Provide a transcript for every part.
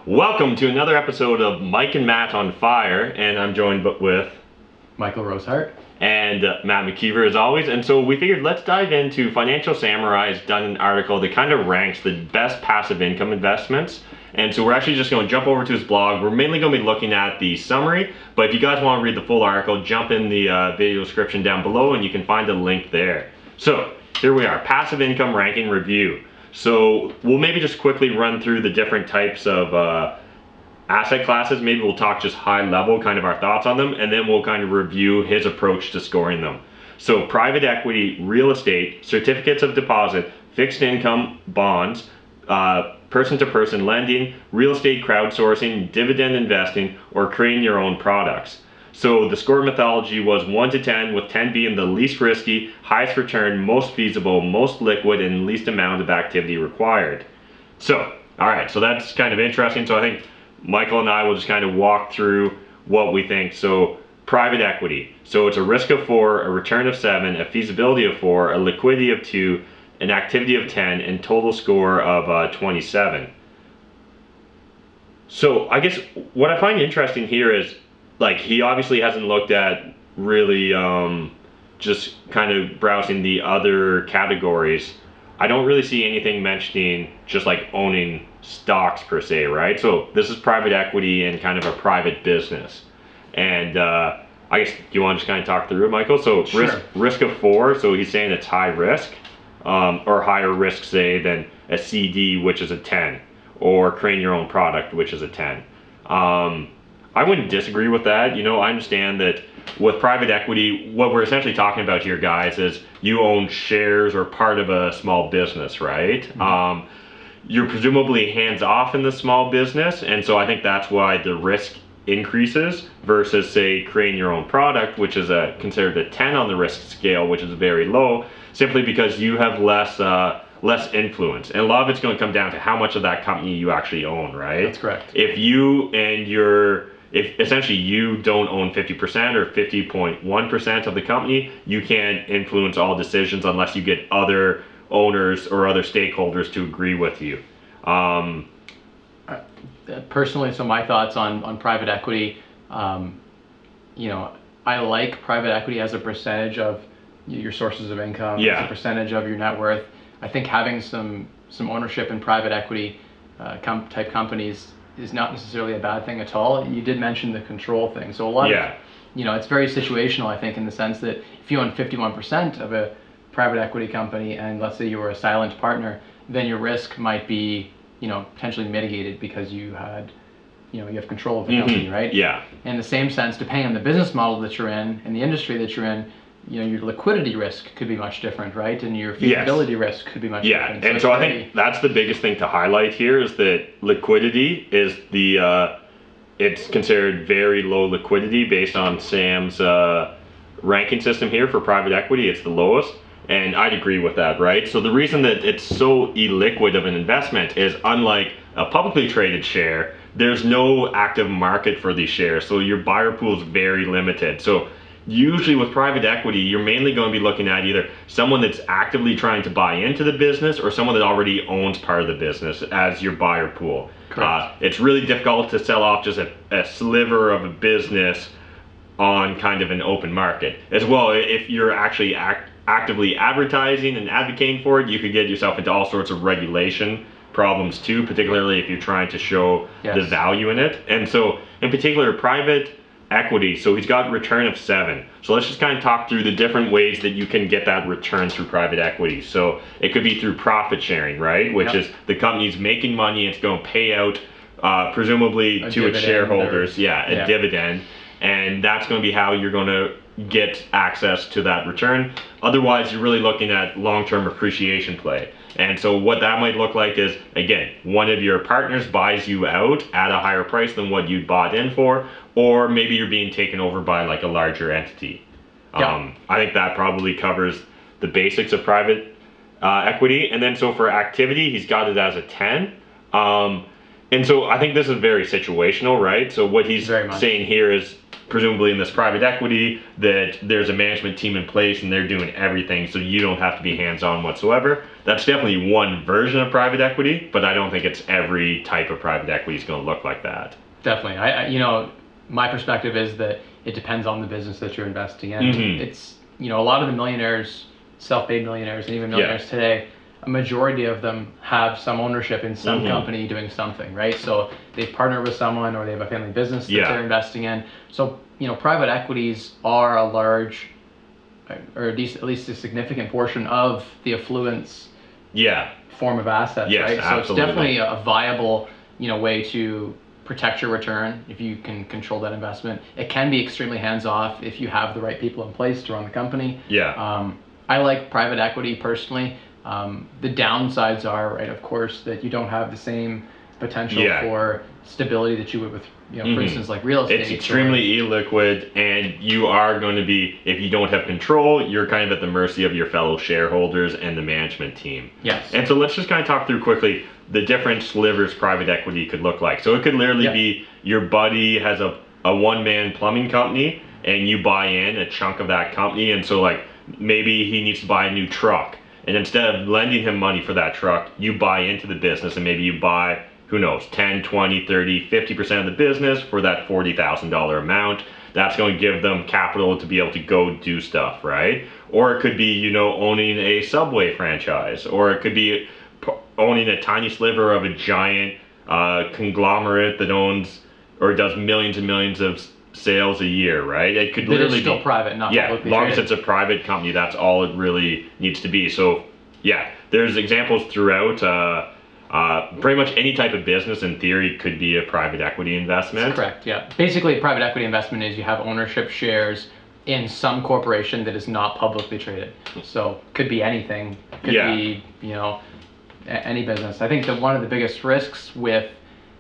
Welcome to another episode of Mike and Matt on Fire, and I'm joined with Michael Rosehart and Matt McKeever as always. And so we figured let's dive into Financial Samurai's done an article that kind of ranks the best passive income investments. And so we're actually just going to jump over to his blog. We're mainly going to be looking at the summary, but if you guys want to read the full article, jump in the video description down below and you can find the link there. So here we are, passive income ranking review. So we'll maybe just quickly run through the different types of asset classes. Maybe we'll talk just high level, kind of our thoughts on them, and then we'll kind of review his approach to scoring them. So private equity, real estate, certificates of deposit, fixed income, bonds, person-to-person lending, real estate crowdsourcing, dividend investing, or creating your own products. So the score methodology was 1 to 10, with 10 being the least risky, highest return, most feasible, most liquid, and least amount of activity required. So, all right, so that's kind of interesting. So I think Michael and I will just kind of walk through what we think. So private equity. So it's a risk of 4, a return of 7, a feasibility of 4, a liquidity of 2, an activity of 10, and total score of 27. So I guess what I find interesting here is, like, he obviously hasn't looked at really just kind of browsing the other categories. I don't really see anything mentioning just like owning stocks per se, right? So this is private equity and kind of a private business. And I guess, do you want to just kind of talk through it, Michael? So Sure. risk of 4, so he's saying it's high risk. Or higher risk, say, than a CD, which is a 10, or creating your own product, which is a 10. I wouldn't disagree with that. You know, I understand that with private equity, what we're essentially talking about here, guys, is you own shares or part of a small business, right? Mm-hmm. You're presumably hands-off in the small business, and so I think that's why the risk increases versus, say, creating your own product, which is considered a 10 on the risk scale, which is very low, simply because you have less influence. And a lot of it's going to come down to how much of that company you actually own, right? That's correct. If essentially you don't own 50% or 50.1% of the company, you can't influence all decisions unless you get other owners or other stakeholders to agree with you. Personally, so my thoughts on private equity, you know, I like private equity as a percentage of your sources of income, as a percentage of your net worth. I think having some ownership in private equity type companies is not necessarily a bad thing at all. You did mention the control thing. So a lot of, you know, it's very situational, I think, in the sense that if you own 51% of a private equity company and let's say you were a silent partner, then your risk might be, you know, potentially mitigated because you had, you know, you have control of the company, right? Yeah. In the same sense, depending on the business model that you're in and the industry that you're in, you know, your liquidity risk could be much different, right? And your feasibility risk could be much different. Yeah, and so I think that's the biggest thing to highlight here is that liquidity is it's considered very low liquidity based on Sam's ranking system here for private equity. It's the lowest, and I'd agree with that, right? So the reason that it's so illiquid of an investment is, unlike a publicly traded share, there's no active market for these shares, so your buyer pool is very limited. So usually with private equity, you're mainly going to be looking at either someone that's actively trying to buy into the business or someone that already owns part of the business as your buyer pool. It's really difficult to sell off just a sliver of a business on kind of an open market. As well, if you're actually actively advertising and advocating for it, you could get yourself into all sorts of regulation problems too, particularly if you're trying to show the value in it. And so in particular, private equity, so he's got return of 7. So let's just kind of talk through the different ways that you can get that return through private equity. So it could be through profit sharing, right? Which is the company's making money, it's going to pay out presumably to its shareholders, a dividend. And that's going to be how you're going to get access to that return. Otherwise, you're really looking at long-term appreciation play. And so what that might look like is, again, one of your partners buys you out at a higher price than what you bought in for, or maybe you're being taken over by like a larger entity. I think that probably covers the basics of private equity. And then so for activity, he's got it as a 10. And so I think this is very situational, right? So what he's saying here is presumably in this private equity that there's a management team in place and they're doing everything, so you don't have to be hands-on whatsoever. That's definitely one version of private equity, but I don't think it's every type of private equity is going to look like that. Definitely. My perspective is that it depends on the business that you're investing in. It's, a lot of the millionaires, self-made millionaires, and even millionaires today, a majority of them have some ownership in some company doing something, right? So they've partnered with someone or they have a family business that they're investing in. So, private equities are a large, or at least a significant portion of the affluence form of assets, right? So it's definitely a viable, way to protect your return if you can control that investment. It can be extremely hands-off if you have the right people in place to run the company. I like private equity personally. The downsides are, right, of course, that you don't have the same potential for stability that you would with, for instance, like real estate. It's extremely illiquid, and you are going to be, if you don't have control, you're kind of at the mercy of your fellow shareholders and the management team. And so let's just kind of talk through quickly the different slivers private equity could look like. So it could literally be your buddy has a one-man plumbing company, and you buy in a chunk of that company, and so like maybe he needs to buy a new truck. And instead of lending him money for that truck, you buy into the business, and maybe you buy, who knows, 10, 20, 30, 50% of the business for that $40,000 amount. That's going to give them capital to be able to go do stuff, right? Or it could be, owning a Subway franchise, or it could be owning a tiny sliver of a giant conglomerate that owns or does millions and millions of sales a year, right? It could literally still be private, not publicly as long traded. as it's a private company, that's all it really needs to be. So there's examples throughout. Pretty much any type of business in theory could be a private equity investment. That's correct. Yeah. Basically, private equity investment is you have ownership shares in some corporation that is not publicly traded. So could be anything. Could be any business. I think that one of the biggest risks with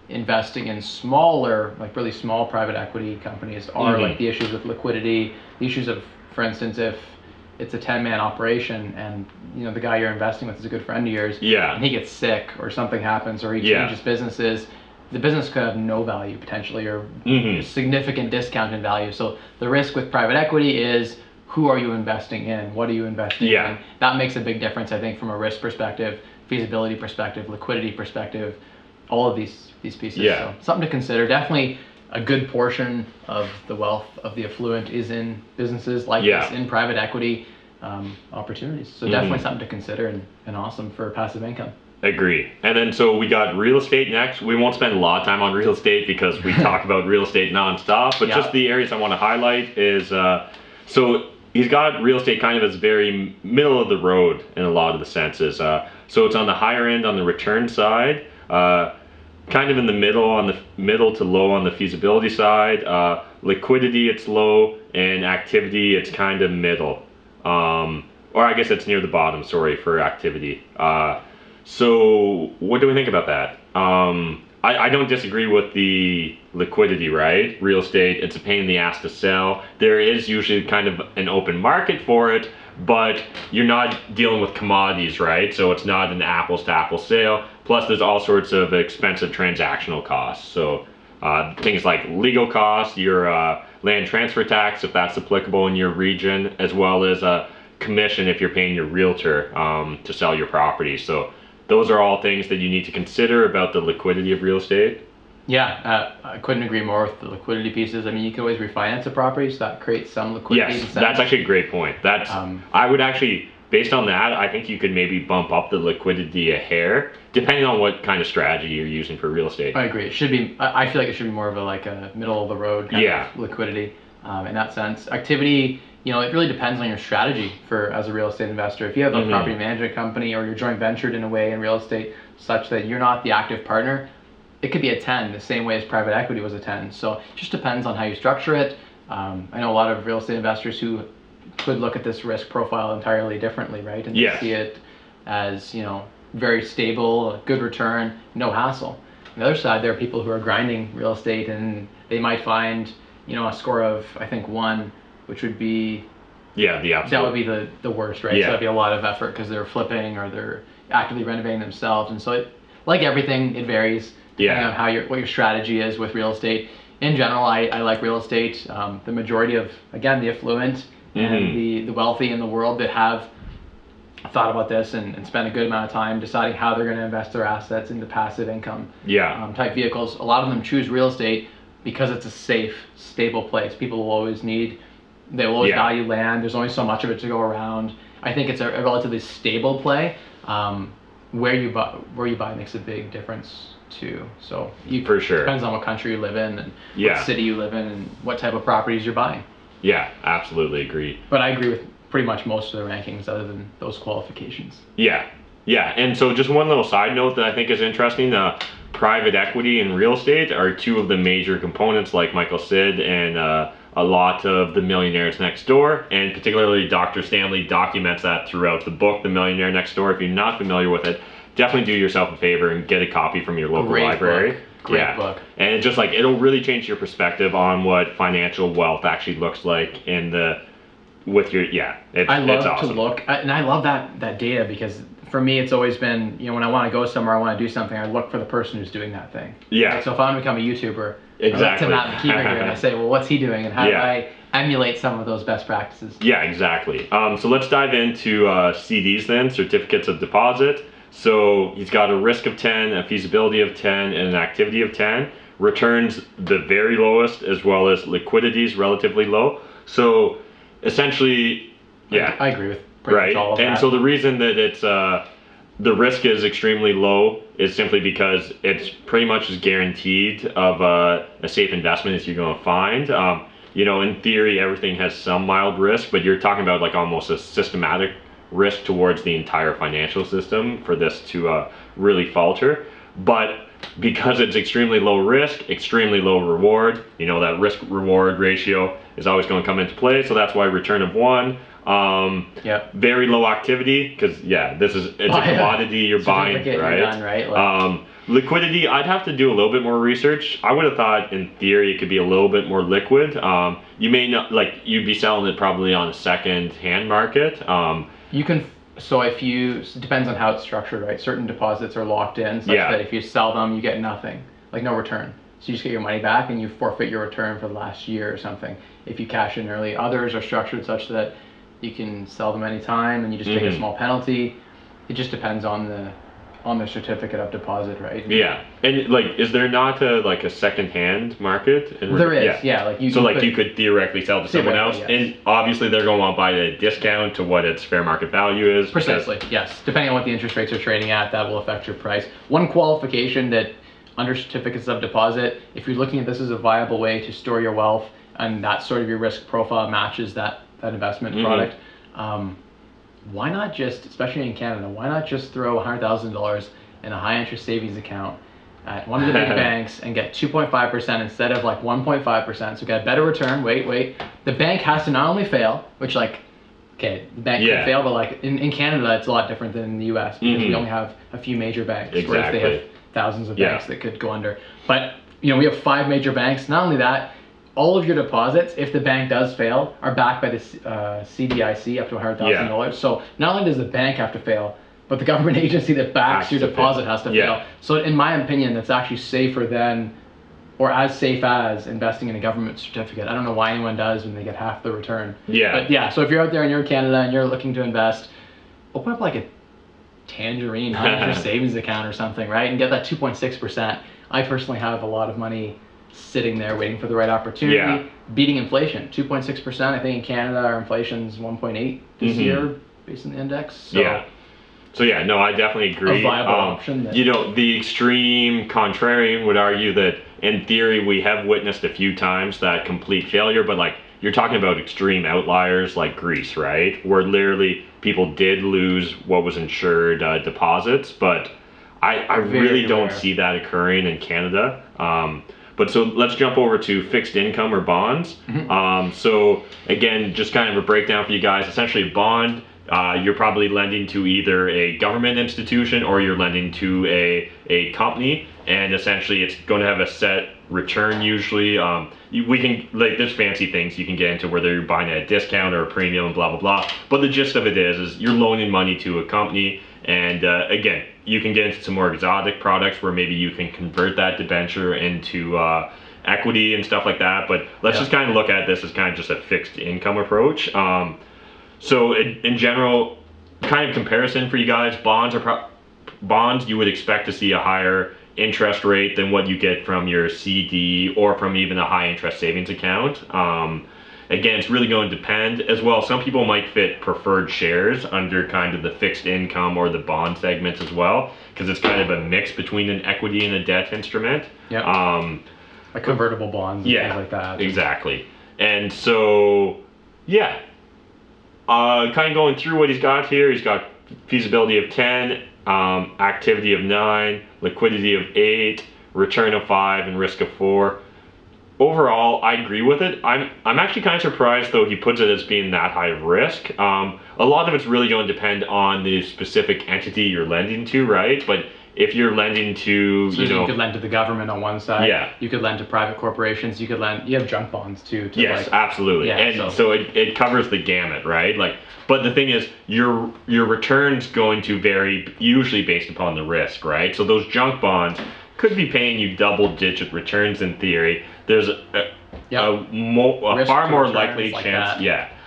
investing in smaller, like really small private equity companies are like the issues with liquidity, the issues of, for instance, if it's a 10-man operation and the guy you're investing with is a good friend of yours and he gets sick or something happens or he changes businesses, the business could have no value potentially or significant discount in value. So the risk with private equity is who are you investing in? What are you investing in? That makes a big difference, I think, from a risk perspective, feasibility perspective, liquidity perspective, all of these pieces. So something to consider. Definitely a good portion of the wealth of the affluent is in businesses like this, in private equity opportunities. So definitely something to consider and awesome for passive income. Agree. And then so we got real estate next. We won't spend a lot of time on real estate because we talk about real estate nonstop, but just the areas I want to highlight is, so he's got real estate kind of as very middle of the road in a lot of the senses. So it's on the higher end on the return side, kind of in the middle to low on the feasibility side. Liquidity, it's low, and activity, it's kind of middle. Or I guess it's near the bottom, sorry, for activity. So what do we think about that? I don't disagree with the liquidity, right? Real estate, it's a pain in the ass to sell. There is usually kind of an open market for it, but you're not dealing with commodities, right? So it's not an apples to apples sale. Plus there's all sorts of expensive transactional costs. So things like legal costs, your land transfer tax, if that's applicable in your region, as well as a commission if you're paying your realtor to sell your property. So those are all things that you need to consider about the liquidity of real estate. I couldn't agree more with the liquidity pieces. I mean, you can always refinance a property, so that creates some liquidity. Yes, that's actually a great point. That's I would actually, based on that, I think you could maybe bump up the liquidity a hair, depending on what kind of strategy you're using for real estate. I agree. It should be. I feel like it should be more of a middle of the road kind of liquidity in that sense. Activity, it really depends on your strategy as a real estate investor. If you have a property management company or you're joint ventured in a way in real estate such that you're not the active partner, it could be a 10, the same way as private equity was a 10. So it just depends on how you structure it. I know a lot of real estate investors who could look at this risk profile entirely differently, right? And see it as, very stable, good return, no hassle. On the other side, there are people who are grinding real estate and they might find, a score of, I think, 1, which would be the absolute. That would be the worst, right? So that'd be a lot of effort because they're flipping or they're actively renovating themselves. And so like everything, it varies. depending on how what your strategy is with real estate. In general, I like real estate. The majority of, again, the affluent and the wealthy in the world that have thought about this and spent a good amount of time deciding how they're going to invest their assets into passive income type vehicles. A lot of them choose real estate because it's a safe, stable place. People will always they will always value land. There's only so much of it to go around. I think it's a relatively stable play. Where you buy makes a big difference too. So for sure, depends on what country you live in and what city you live in and what type of properties you're buying. Yeah, absolutely agree. But I agree with pretty much most of the rankings other than those qualifications. Yeah, and so just one little side note that I think is interesting, private equity and real estate are two of the major components, like Michael said, and a lot of the Millionaires Next Door, and particularly Dr. Stanley documents that throughout the book, The Millionaire Next Door. If you're not familiar with it, definitely do yourself a favor and get a copy from your local library. Great book. And it's just like, it'll really change your perspective on what financial wealth actually looks like I love to look, and I love that data, because for me it's always been, when I want to go somewhere, I want to do something, I look for the person who's doing that thing. Yeah. So if I want to become a YouTuber, exactly. I look to Matt McKeever here and I say, well, what's he doing, and how do I emulate some of those best practices? Yeah, exactly. So let's dive into CDs then, certificates of deposit. So he's got a risk of 10, a feasibility of 10, and an activity of 10. Returns the very lowest, as well as liquidity is relatively low. So essentially, I agree with pretty much all of that. And so the reason that it's the risk is extremely low is simply because it's pretty much as guaranteed of a safe investment as you're going to find. In theory, everything has some mild risk, but you're talking about like almost a systematic risk towards the entire financial system for this to really falter. But because it's extremely low risk, extremely low reward, that risk reward ratio is always going to come into play. So that's why return of 1. Very low activity, because it's a commodity you're buying, right? Done, right? Liquidity, I'd have to do a little bit more research. I would have thought in theory it could be a little bit more liquid. You may not, you'd be selling it probably on a second hand market. You can, it depends on how it's structured, right? Certain deposits are locked in such that if you sell them, you get nothing, no return. So you just get your money back and you forfeit your return for the last year or something if you cash in early. Others are structured such that you can sell them anytime and you just take a small penalty. It just depends on the certificate of deposit, right? Yeah, and is there not a second-hand market? There is, you could theoretically sell to someone else, and obviously they're going to want to buy at a discount to what its fair market value is. Precisely, yes. Depending on what the interest rates are trading at, that will affect your price. One qualification that under certificates of deposit, if you're looking at this as a viable way to store your wealth, and that sort of your risk profile matches that investment product, why not just, especially in Canada, why not just throw $100,000 in a high interest savings account at one of the big banks and get 2.5% instead of 1.5%? So get a better return. Wait. The bank has to not only fail, which the bank could fail, but in Canada it's a lot different than in the US because we only have a few major banks, whereas they have thousands of banks that could go under. But we have 5 major banks. Not only that, all of your deposits, if the bank does fail, are backed by the CDIC up to $100,000. So not only does the bank have to fail, but the government agency that backs your deposit has to fail. So in my opinion, that's actually safer than, or as safe as, investing in a government certificate. I don't know why anyone does when they get half the return. But so if you're out there and you're in Canada and you're looking to invest, open up a Tangerine high-interest savings account or something, right? And get that 2.6%. I personally have a lot of money sitting there waiting for the right opportunity, beating inflation. 2.6%. I think in Canada our inflation's 1.8 this year based on the index. So no, I definitely agree. A viable option. The extreme contrarian would argue that in theory we have witnessed a few times that complete failure, but you're talking about extreme outliers like Greece, right? Where literally people did lose what was insured deposits, but I really don't see that occurring in Canada. But so let's jump over to fixed income or bonds. So again, just kind of a breakdown for you guys. Essentially, a bond, you're probably lending to either a government institution or you're lending to a company, and essentially it's going to have a set return usually. We can, there's fancy things you can get into, whether you're buying at a discount or a premium and blah, blah, blah. But the gist of it is you're loaning money to a company, And again, you can get into some more exotic products where maybe you can convert that debenture into equity and stuff like that. But let's just kind of look at this as kind of just a fixed income approach. So in general, kind of comparison for you guys, bonds you would expect to see a higher interest rate than what you get from your CD or from even a high interest savings account. Again, it's really going to depend as well. Some people might fit preferred shares under kind of the fixed income or the bond segments as well, because it's kind of a mix between an equity and a debt instrument. Yeah. Like convertible bonds and things like that. Exactly. And so, yeah, kind of going through what he's got here. He's got feasibility of 10, activity of 9, liquidity of 8, return of 5, and risk of 4. Overall, I agree with it. I'm actually kind of surprised though he puts it as being that high of risk. A lot of it's really going to depend on the specific entity you're lending to, right? But if you're lending to, so you could lend to the government on one side. Yeah. You could lend to private corporations. You have junk bonds too. Yes, absolutely. Yeah, and so it covers the gamut, right? Like, but the thing is, your return's going to vary usually based upon the risk, right? So those junk bonds could be paying you double-digit returns in theory. There's a far more likely chance,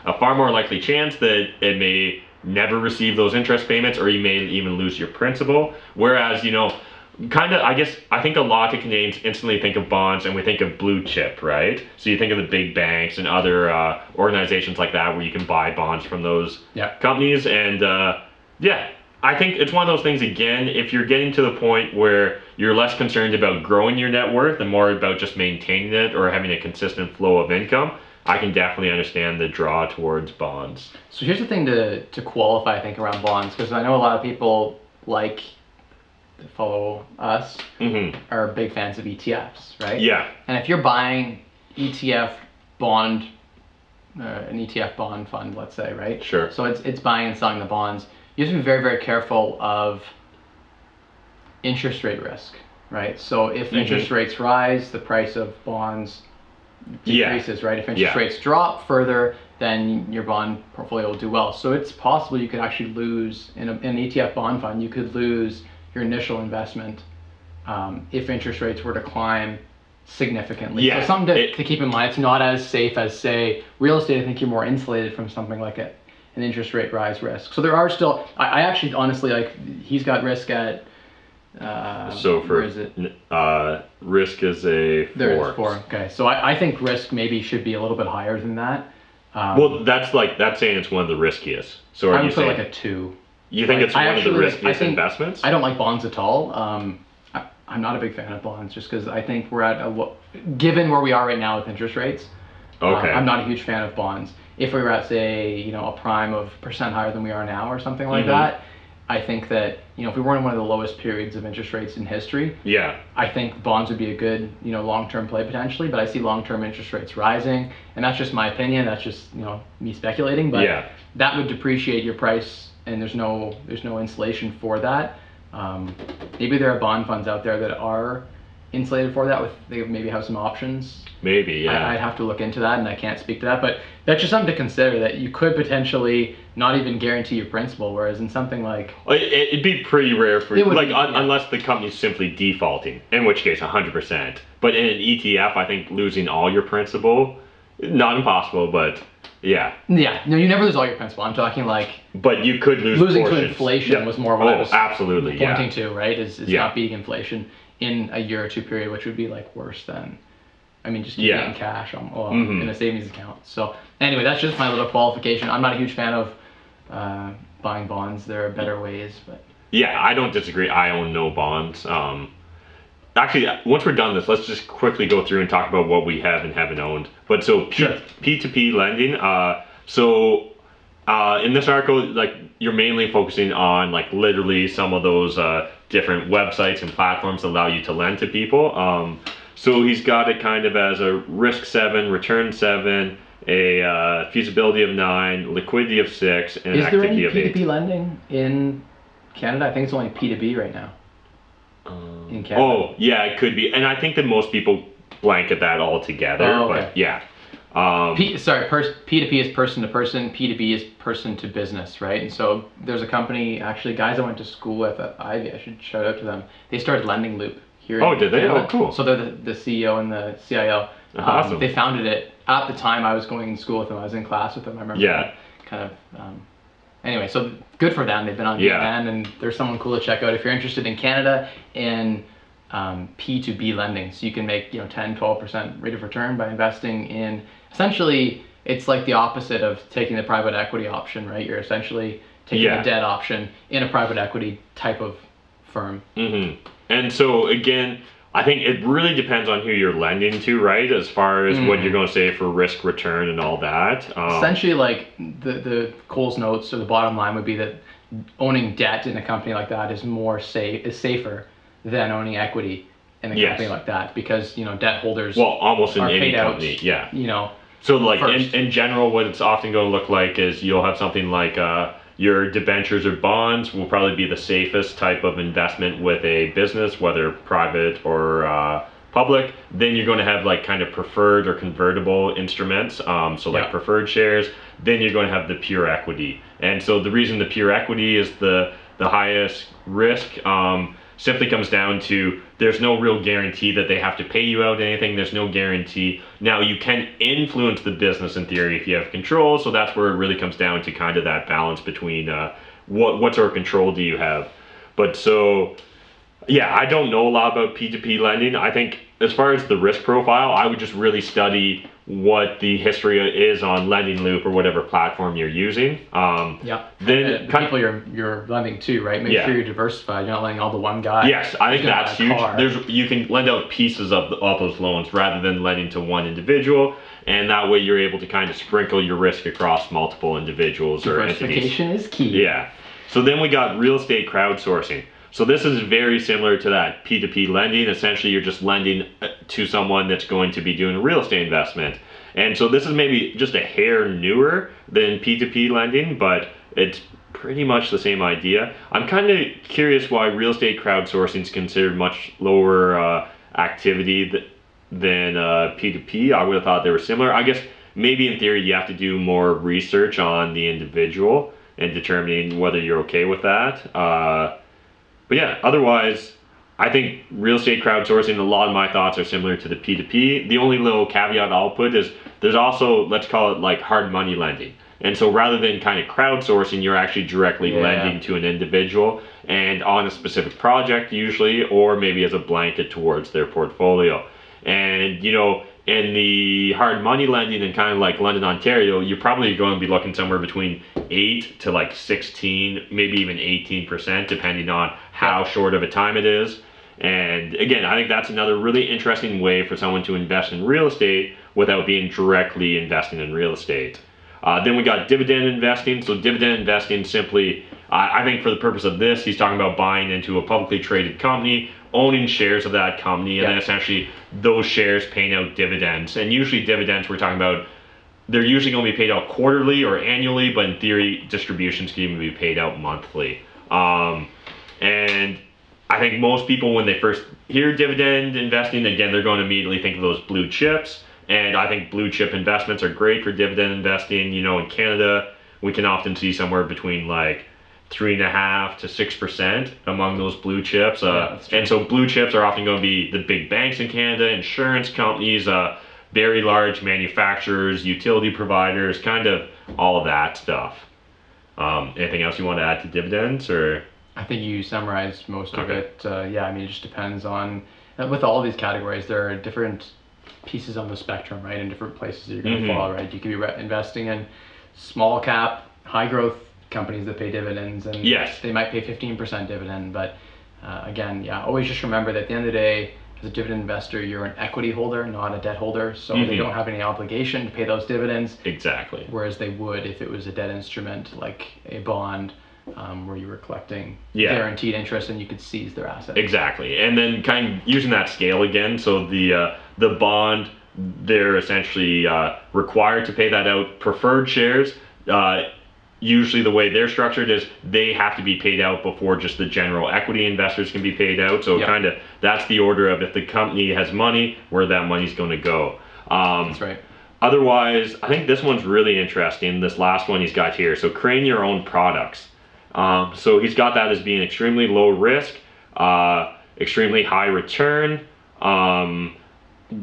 a far more likely chance that it may never receive those interest payments, or you may even lose your principal. Whereas, I think a lot of Canadians instantly think of bonds and we think of blue chip, right? So you think of the big banks and other organizations like that where you can buy bonds from those companies. And I think it's one of those things, again, if you're getting to the point where you're less concerned about growing your net worth and more about just maintaining it or having a consistent flow of income, I can definitely understand the draw towards bonds. So here's the thing to qualify, I think, around bonds, because I know a lot of people that follow us are big fans of ETFs, right? Yeah. And if you're buying an ETF bond fund, let's say, right? Sure. So it's buying and selling the bonds. You have to be very, very careful of interest rate risk, right? So if interest rates rise, the price of bonds decreases, right? If interest rates drop further, then your bond portfolio will do well. So it's possible you could actually lose, in an ETF bond fund, you could lose your initial investment if interest rates were to climb significantly. Yeah. So something to keep in mind. It's not as safe as, say, real estate. I think you're more insulated from something like an interest rate rise risk. So there are still, I actually honestly, he's got risk at, so for where is it? Risk is a 4. There it is, 4. Okay, so I think risk maybe should be a little bit higher than that. Well, that's saying it's one of the riskiest. So I would put like a 2. You think it's one of the riskiest investments? I don't like bonds at all. I'm not a big fan of bonds just because I think we're at given where we are right now with interest rates. Okay. I'm not a huge fan of bonds. If we were at, say, a prime of % higher than we are now or something like that, I think that, if we weren't in one of the lowest periods of interest rates in history, I think bonds would be a good, long-term play potentially, but I see long-term interest rates rising, and that's just my opinion. That's just, me speculating, but that would depreciate your price, and there's no insulation for that. Maybe there are bond funds out there that are insulated for that. They maybe have some options. Maybe, yeah. I'd have to look into that, and I can't speak to that, but that's just something to consider, that you could potentially not even guarantee your principal, whereas in something like... It'd be pretty rare for you, unless the company's simply defaulting, in which case 100%. But in an ETF, I think losing all your principal, not impossible, but yeah. Yeah, no, you never lose all your principal. I'm talking But you could lose losing portions. To inflation was more what I was absolutely, pointing to, right? Is not beating inflation in a year or two period, which would be worse than... just keep it in cash in a savings account. So anyway, that's just my little qualification. I'm not a huge fan of buying bonds. There are better ways, but yeah, I don't disagree. I own no bonds. Actually, once we're done this, let's just quickly go through and talk about what we have and haven't owned. But so P2P lending. In this article, you're mainly focusing on literally some of those different websites and platforms that allow you to lend to people. So he's got it kind of as a risk 7, return 7, a feasibility of 9, liquidity of 6, and an activity of 8. Is there any P2P lending in Canada? I think it's only P2B right now. In Canada. Oh, yeah, it could be. And I think that most people blanket that all together. Oh, okay. But yeah. P2P is person to person, P2B is person to business, right? And so there's a company, actually guys I went to school with at Ivy, I should shout out to them. They started Lending Loop here. Oh, did they? Oh, cool. So they're the CEO and the CIO. Awesome. They founded it at the time I was going to school with them. I was in class with them. I remember kind of, anyway, so good for them. They've been on demand, and there's someone cool to check out if you're interested in Canada in P2B lending. So you can make 10, 12% rate of return by investing in, essentially, it's like the opposite of taking the private equity option, right? You're essentially taking the debt option in a private equity type of firm. Mm-hmm. And so again, I think it really depends on who you're lending to, right? As far as what you're going to say for risk return and all that. Essentially, like the Coles notes, or the bottom line would be that owning debt in a company like that is safer than owning equity in a company like that, because debt holders almost in are any paid company, out, So like first. in general, what it's often going to look like is you'll have something like your debentures or bonds will probably be the safest type of investment with a business, whether private or public. Then you're going to have like kind of preferred or convertible instruments, like preferred shares. Then you're going to have the pure equity. And so the reason the pure equity is the highest risk simply comes down to there's no real guarantee that they have to pay you out anything. There's no guarantee. Now you can influence the business in theory if you have control. So that's where it really comes down to kind of that balance between what sort of control do you have. But so, I don't know a lot about P2P lending. I think as far as the risk profile, I would just really study what the history is on Lending Loop or whatever platform you're using. Then the people you're lending to, right? Make sure you're diversified. You're not lending all to one guy. Yes, I think that's huge. You can lend out pieces of those loans rather than lending to one individual, and that way you're able to kind of sprinkle your risk across multiple individuals or entities. Diversification is key. Yeah. So then we got real estate crowdsourcing. So this is very similar to that P2P lending. Essentially, you're just lending to someone that's going to be doing a real estate investment. And so this is maybe just a hair newer than P2P lending, but it's pretty much the same idea. I'm kind of curious why real estate crowdsourcing is considered much lower activity than P2P. I would have thought they were similar. I guess maybe in theory you have to do more research on the individual and determining whether you're okay with that. But yeah, otherwise, I think real estate crowdsourcing, a lot of my thoughts are similar to the P2P. The only little caveat I'll put is there's also, let's call it like hard money lending. And so rather than kind of crowdsourcing, you're actually directly lending to an individual and on a specific project usually, or maybe as a blanket towards their portfolio. And, in the hard money lending in kind of like London, Ontario, you're probably going to be looking somewhere between 8 to like 16, maybe even 18%, depending on how short of a time it is. And again, I think that's another really interesting way for someone to invest in real estate without being directly investing in real estate. Then we got dividend investing. So dividend investing simply, I think for the purpose of this, he's talking about buying into a publicly traded company, owning shares of that company, and then essentially those shares paying out dividends. And usually dividends, we're talking about, they're usually going to be paid out quarterly or annually, but in theory, distributions can even be paid out monthly. And I think most people, when they first hear dividend investing, again, they're going to immediately think of those blue chips. And I think blue chip investments are great for dividend investing. In Canada, we can often see somewhere between like 3.5% to 6% among those blue chips. And so blue chips are often going to be the big banks in Canada, insurance companies, very large manufacturers, utility providers, kind of all of that stuff. Anything else you want to add to dividends, or? I think you summarized most of it. It just depends on, with all these categories, there are different pieces on the spectrum, right? In different places that you're going to fall, right? You could be investing in small cap, high growth companies that pay dividends, and they might pay 15% dividend. But always just remember that at the end of the day, as a dividend investor, you're an equity holder, not a debt holder. So they don't have any obligation to pay those dividends. Exactly. Whereas they would if it was a debt instrument like a bond, where you were collecting guaranteed interest and you could seize their assets. Exactly. And then kind of using that scale again, so the bond, they're essentially required to pay that out. Preferred shares, usually the way they're structured is they have to be paid out before just the general equity investors can be paid out. So kind of that's the order of if the company has money, where that money's going to go. That's right. Otherwise, I think this one's really interesting. This last one he's got here. So creating your own products. So he's got that as being extremely low risk, extremely high return,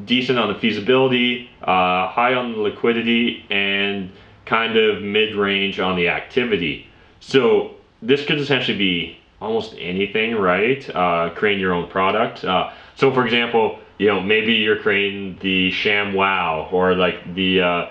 decent on the feasibility, high on the liquidity, and kind of mid-range on the activity. So this could essentially be almost anything, right? Creating your own product. So for example, maybe you're creating the ShamWow, or like the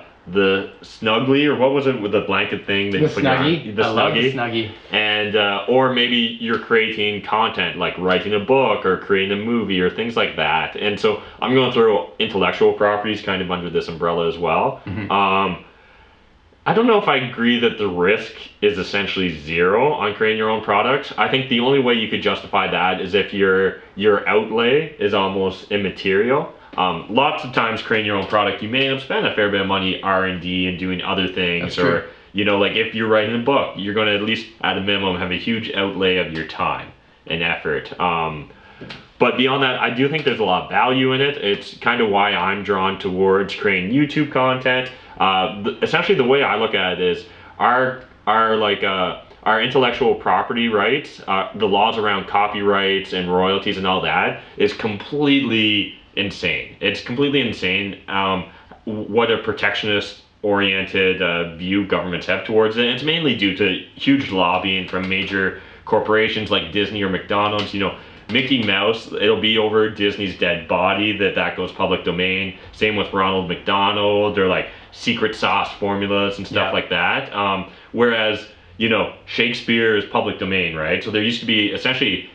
Snuggly, or what was it with the blanket thing that the you put Snuggie. on? The I Snuggie. love the Snuggie. And or maybe you're creating content like writing a book or creating a movie or things like that. And so I'm going to throw intellectual properties kind of under this umbrella as well. I don't know if I agree that the risk is essentially zero on creating your own products. I think the only way you could justify that is if your outlay is almost immaterial. Lots of times creating your own product, you may have spent a fair bit of money R&D and doing other things. That's or true. like if you're writing a book, you're going to at least at a minimum have a huge outlay of your time and effort. But beyond that, I do think there's a lot of value in it. It's kind of why I'm drawn towards creating YouTube content. Essentially, the way I look at it is our intellectual property rights, the laws around copyrights and royalties and all that is completely insane. It's completely insane what a protectionist-oriented view governments have towards it. And it's mainly due to huge lobbying from major corporations like Disney or McDonald's. Mickey Mouse, it'll be over Disney's dead body that goes public domain. Same with Ronald McDonald, or like secret sauce formulas and stuff like that. Whereas, Shakespeare is public domain, right? So there used to be essentially,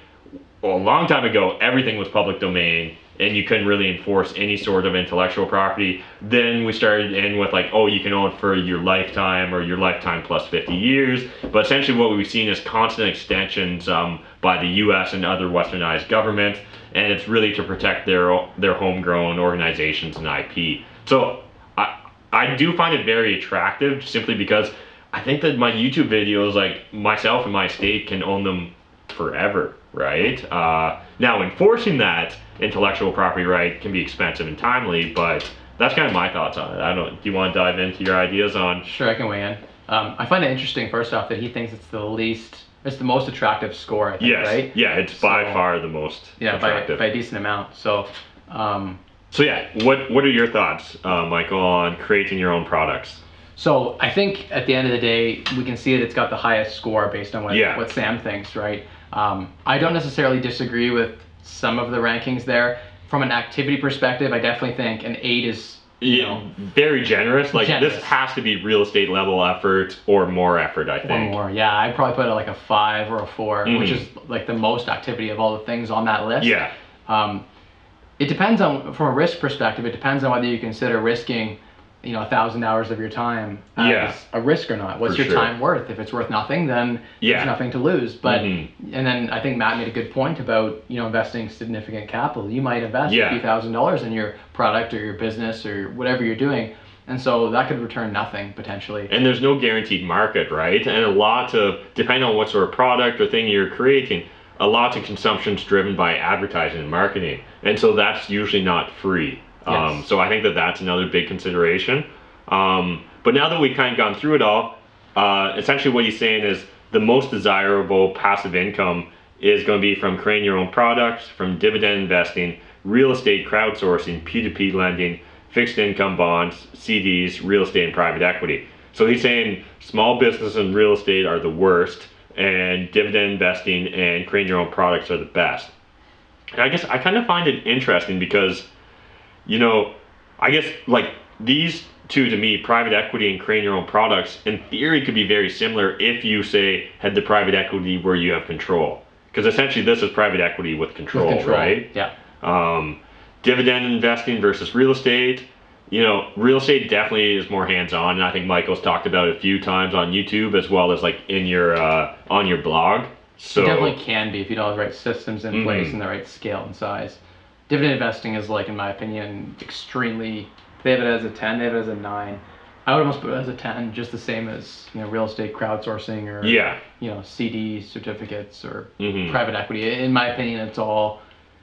a long time ago, everything was public domain and you couldn't really enforce any sort of intellectual property. Then we started in with like, oh, you can own it for your lifetime or your lifetime plus 50 years. But essentially what we've seen is constant extensions by the US and other westernized governments, and it's really to protect their homegrown organizations and IP. So I do find it very attractive simply because I think that my YouTube videos, like myself and my estate, can own them forever, right? Now enforcing that intellectual property right can be expensive and timely, but that's kind of my thoughts on it. Do you want to dive into your ideas on? Sure, I can weigh in. I find it interesting, first off, that he thinks it's the most attractive score, I think, right? Yeah, it's by far the most attractive. By a decent amount. So what are your thoughts, Michael, on creating your own products? So I think at the end of the day, we can see that it's got the highest score based on what Sam thinks, right? I don't necessarily disagree with some of the rankings there. From an activity perspective, I definitely think an 8 is very generous. This has to be real estate level effort or more effort, I think. Or more, yeah. I'd probably put it like a 5 or a 4, which is like the most activity of all the things on that list. Yeah. It depends on, from a risk perspective, it depends on whether you consider risking 1,000 hours of your time as a risk or not. What's your time worth? If it's worth nothing, then there's nothing to lose. But and then I think Matt made a good point about investing significant capital. You might invest a few $1,000s in your product or your business or whatever you're doing, and so that could return nothing potentially. And there's no guaranteed market, right? And a lot of, depending on what sort of product or thing you're creating, a lot of consumption's driven by advertising and marketing, and so that's usually not free. So I think that's another big consideration. But now that we've kind of gone through it all, essentially what he's saying is the most desirable passive income is going to be from creating your own products, from dividend investing, real estate crowdsourcing, P2P lending, fixed income bonds, CDs, real estate, and private equity. So he's saying small business and real estate are the worst, and dividend investing and creating your own products are the best. And I guess I kind of find it interesting because I guess like these two, to me, private equity and creating your own products, in theory could be very similar if you say had the private equity where you have control. Because essentially this is private equity with control, right? Yeah. Dividend investing versus real estate. Real estate definitely is more hands-on, and I think Michael's talked about it a few times on YouTube as well as like in your on your blog. So it definitely can be if you don't have the right systems in place and the right scale and size. Dividend investing is, like, in my opinion, extremely, they have it as a 10, they have it as a 9. I would almost put it as a 10, just the same as real estate crowdsourcing or CD certificates or private equity. In my opinion, it's all,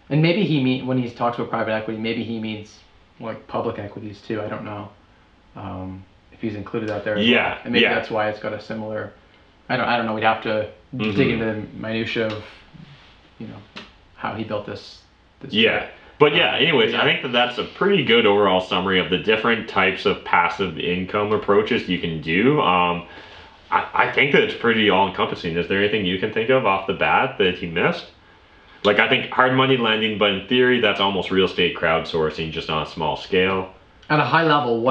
and maybe when he talks about private equity, maybe he means like public equities too. I don't know. if he's included that there as well. And maybe that's why it's got a similar, I don't know, we'd have to dig into the minutia of, how he built this chart. But anyways, I think that's a pretty good overall summary of the different types of passive income approaches you can do. I think that it's pretty all-encompassing. Is there anything you can think of off the bat that he missed? Like, I think hard money lending, but in theory, that's almost real estate crowdsourcing, just on a small scale. At a high level,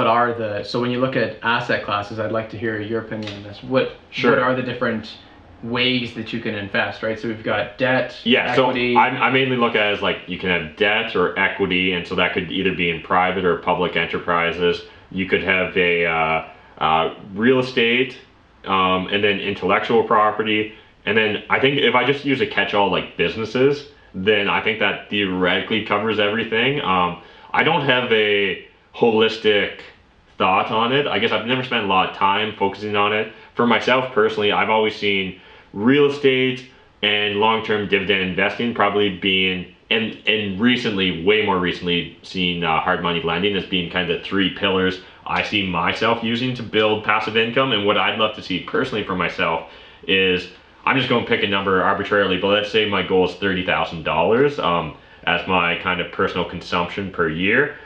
so when you look at asset classes, I'd like to hear your opinion on this. What are the different ways that you can invest, right? So we've got debt, equity. So I mainly look at it as like you can have debt or equity, and so that could either be in private or public enterprises. You could have a real estate, and then intellectual property. And then I think if I just use a catch-all like businesses, then I think that theoretically covers everything. I don't have a holistic thought on it. I guess I've never spent a lot of time focusing on it. For myself personally, I've always seen real estate and long-term dividend investing probably being, and recently, way more recently, seen hard money lending as being kind of the three pillars I see myself using to build passive income. And what I'd love to see personally for myself is, I'm just going to pick a number arbitrarily, but let's say my goal is $30,000 as my kind of personal consumption per year.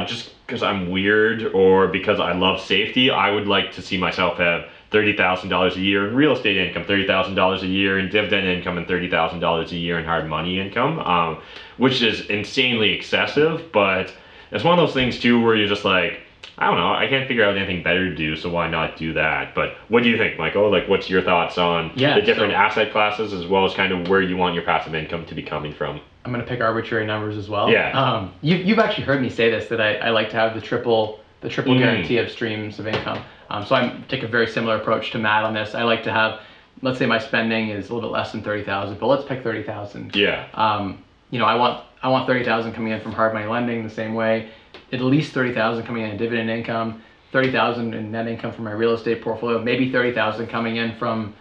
Just because I'm weird or because I love safety, I would like to see myself have $30,000 a year in real estate income, $30,000 a year in dividend income, and $30,000 a year in hard money income, which is insanely excessive, but it's one of those things too where you're just like, I don't know, I can't figure out anything better to do, so why not do that? But what do you think, Michael? Like, what's your thoughts on the different asset classes, as well as kind of where you want your passive income to be coming from? I'm going to pick arbitrary numbers as well. Yeah. You've actually heard me say this, that I like to have the triple guarantee of streams of income. So I take a very similar approach to Matt on this. I like to have, let's say my spending is a little bit less than 30,000, but let's pick 30,000. Yeah. I want 30,000 coming in from hard money lending the same way. At least 30,000 coming in dividend income, 30,000 in net income from my real estate portfolio, maybe 30,000 coming in from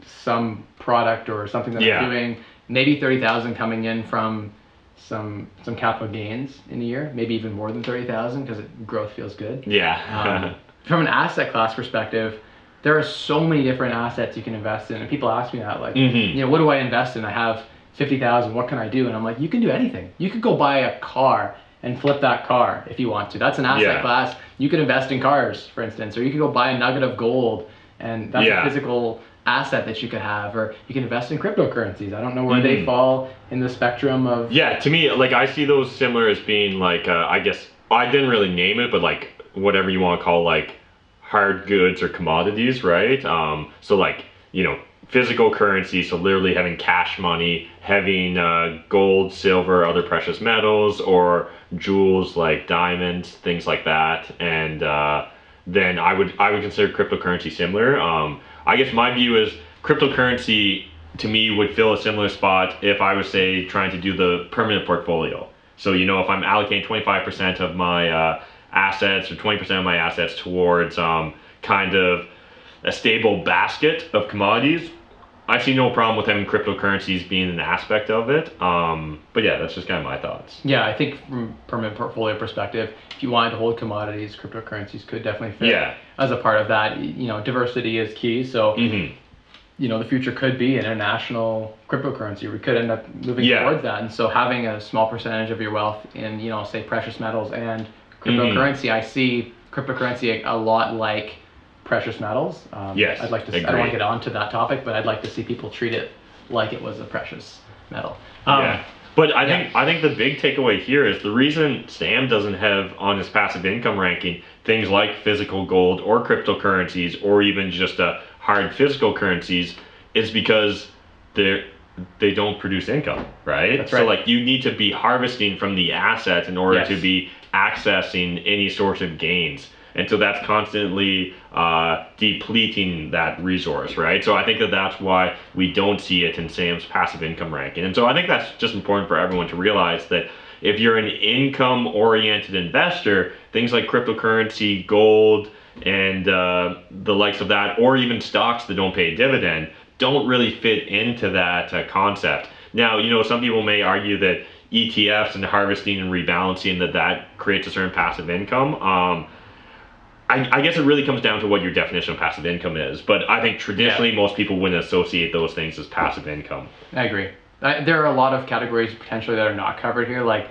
some product or something that I'm doing, maybe 30,000 coming in from some capital gains in a year, maybe even more than 30,000 because growth feels good. Yeah. From an asset class perspective, there are so many different assets you can invest in, and people ask me that, like, what do I invest in? I have 50,000. What can I do? And I'm like, you can do anything. You could go buy a car and flip that car if you want to. That's an asset class. You could invest in cars, for instance, or you could go buy a nugget of gold, and that's a physical asset that you could have, or you can invest in cryptocurrencies. I don't know where they fall in the spectrum of... Yeah, to me, like, I see those similar as being like, I guess, I didn't really name it, but like, whatever you want to call like hard goods or commodities, right? So like, physical currency, so literally having cash money, having gold, silver, other precious metals, or jewels like diamonds, things like that. And then I would consider cryptocurrency similar. I guess my view is cryptocurrency to me would fill a similar spot if I was, say, trying to do the permanent portfolio. So, if I'm allocating 25% of my assets or 20% of my assets towards kind of a stable basket of commodities, I see no problem with having cryptocurrencies being an aspect of it. But yeah, that's just kind of my thoughts. Yeah, I think from permanent portfolio perspective, if you wanted to hold commodities, cryptocurrencies could definitely fit as a part of that. Diversity is key. So, the future could be international cryptocurrency. We could end up moving towards that. And so having a small percentage of your wealth in, say, precious metals and cryptocurrency, I see cryptocurrency a lot like precious metals. Yes, I'd like to. I don't want to get onto that topic, but I'd like to see people treat it like it was a precious metal. But I think the big takeaway here is the reason Sam doesn't have on his passive income ranking things like physical gold or cryptocurrencies or even just hard physical currencies is because they don't produce income, right? That's right. So like you need to be harvesting from the asset in order to be accessing any source of gains. And so that's constantly depleting that resource, right? So I think that's why we don't see it in Sam's passive income ranking. And so I think that's just important for everyone to realize that if you're an income-oriented investor, things like cryptocurrency, gold, and the likes of that, or even stocks that don't pay a dividend, don't really fit into that concept. Now, some people may argue that ETFs and harvesting and rebalancing, that creates a certain passive income. I guess it really comes down to what your definition of passive income is, but I think traditionally most people wouldn't associate those things as passive income. I agree. There are a lot of categories potentially that are not covered here. Like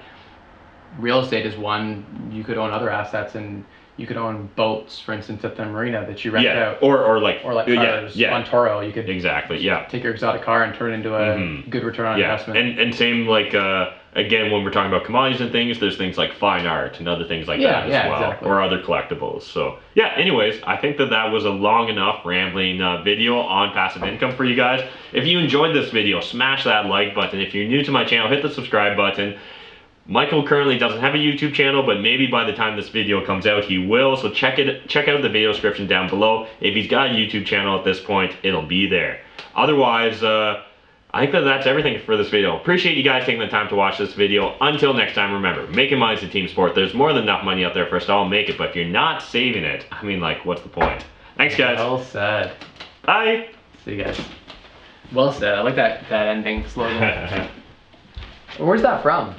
real estate is one. You could own other assets, and you could own boats, for instance, at the marina that you rent out. Or like cars on Toro. You could take your exotic car and turn it into a good return on investment. And same like again, when we're talking about commodities and things, there's things like fine art and other things like that as well, exactly. Or other collectibles. So yeah, anyways, I think that was a long enough rambling video on passive income for you guys. If you enjoyed this video, smash that like button. If you're new to my channel, hit the subscribe button. Michael currently doesn't have a YouTube channel, but maybe by the time this video comes out, he will. So check out the video description down below. If he's got a YouTube channel at this point, it'll be there. Otherwise, I think that's everything for this video. Appreciate you guys taking the time to watch this video. Until next time, remember, making money is a team sport. There's more than enough money out there for us to all make it, but if you're not saving it, I mean, like, what's the point? Thanks, guys. Well said. Bye. See you guys. Well said. I like that ending slogan. Where's that from?